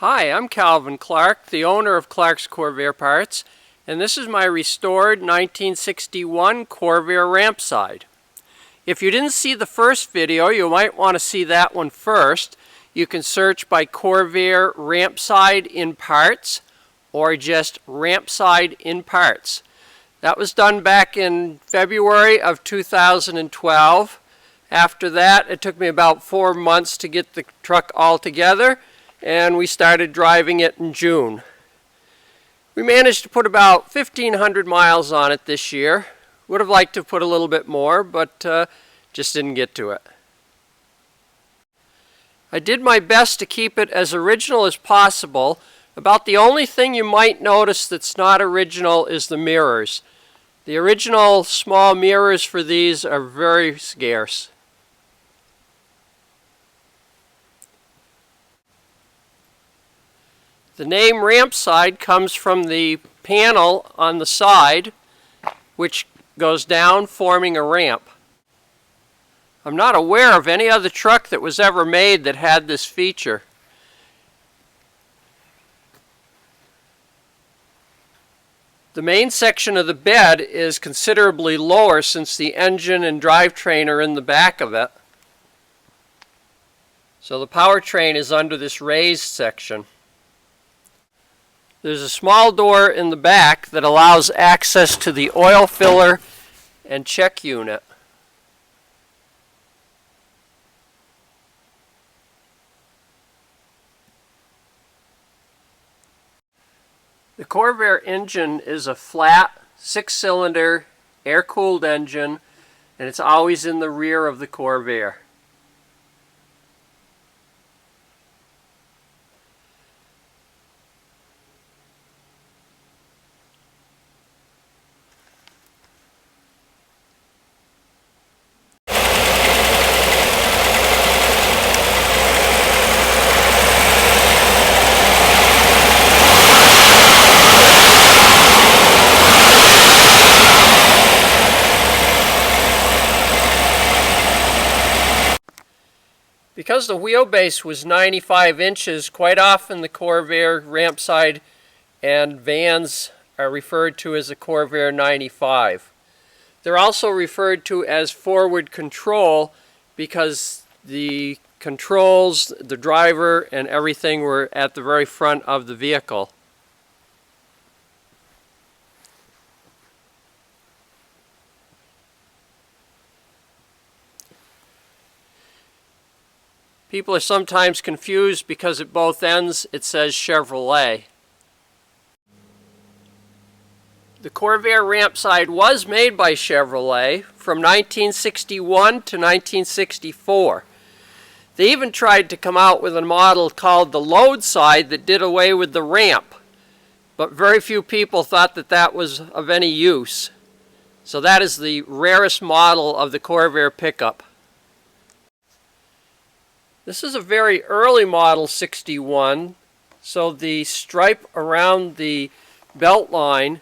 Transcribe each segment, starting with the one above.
Hi, I'm Calvin Clark, the owner of Clark's Corvair Parts, and this is my restored 1961 Corvair Rampside. If you didn't see the first video, you might want to see that one first. You can search by Corvair Rampside in Parts or just Rampside in Parts. That was done back in February of 2012. After that, it took me about 4 months to get the truck all together, and we started driving it in June. We managed to put about 1,500 miles on it this year. Would have liked to put a little bit more, but just didn't get to it. I did my best to keep it as original as possible. About the only thing you might notice that's not original is the mirrors. The original small mirrors for these are very scarce. The name Rampside comes from the panel on the side, which goes down, forming a ramp. I'm not aware of any other truck that was ever made that had this feature. The main section of the bed is considerably lower since the engine and drivetrain are in the back of it. So the powertrain is under this raised section. There's a small door in the back that allows access to the oil filler and check unit. The Corvair engine is a flat, 6-cylinder, air-cooled engine, and it's always in the rear of the Corvair. Because the wheelbase was 95 inches, quite often the Corvair Rampside and vans are referred to as a Corvair 95. They're also referred to as forward control because the controls, the driver, and everything were at the very front of the vehicle. People are sometimes confused because at both ends it says Chevrolet. The Corvair Rampside was made by Chevrolet from 1961 to 1964. They even tried to come out with a model called the load side that did away with the ramp, but very few people thought that that was of any use. So that is the rarest model of the Corvair pickup. This is a very early model 61, so the stripe around the belt line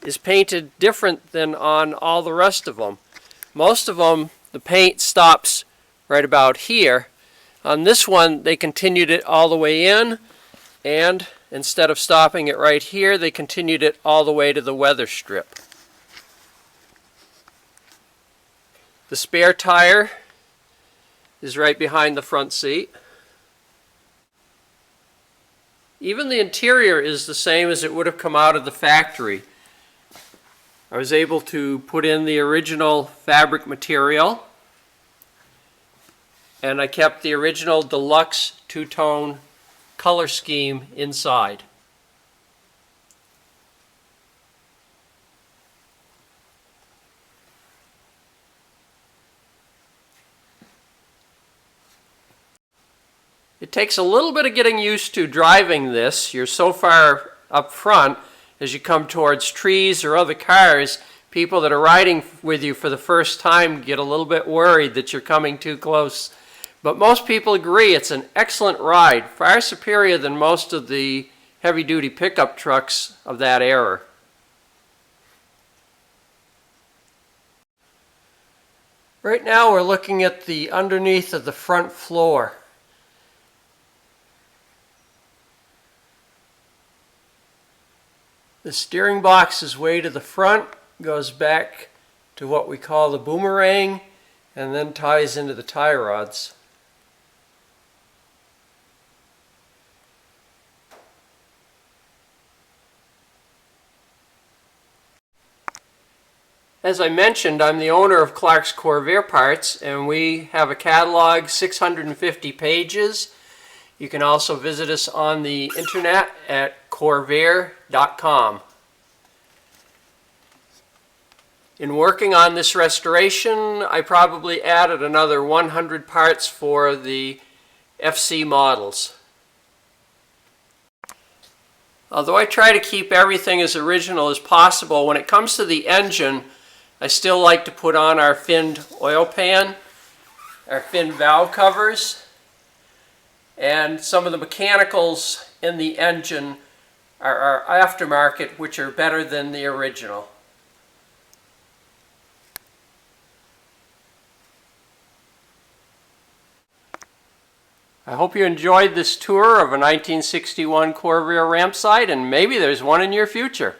is painted different than on all the rest of them. Most of them, the paint stops right about here. On this one, they continued it all the way in, and instead of stopping it right here, they continued it all the way to the weather strip. The spare tire is right behind the front seat. Even the interior is the same as it would have come out of the factory. I was able to put in the original fabric material, and I kept the original deluxe two-tone color scheme inside. It takes a little bit of getting used to driving this. You're so far up front, as you come towards trees or other cars, people that are riding with you for the first time get a little bit worried that you're coming too close. But most people agree it's an excellent ride, far superior than most of the heavy-duty pickup trucks of that era. Right now we're looking at the underneath of the front floor. The steering box is way to the front, goes back to what we call the boomerang, and then ties into the tie rods. As I mentioned, I'm the owner of Clark's Corvair Parts, and we have a catalog, 650 pages. You can also visit us on the internet at corvair.com. In working on this restoration, I probably added another 100 parts for the FC models. Although I try to keep everything as original as possible, when it comes to the engine, I still like to put on our finned oil pan, our finned valve covers, and some of the mechanicals in the engine are aftermarket, which are better than the original. I hope you enjoyed this tour of a 1961 Corvair Rampside, and maybe there's one in your future.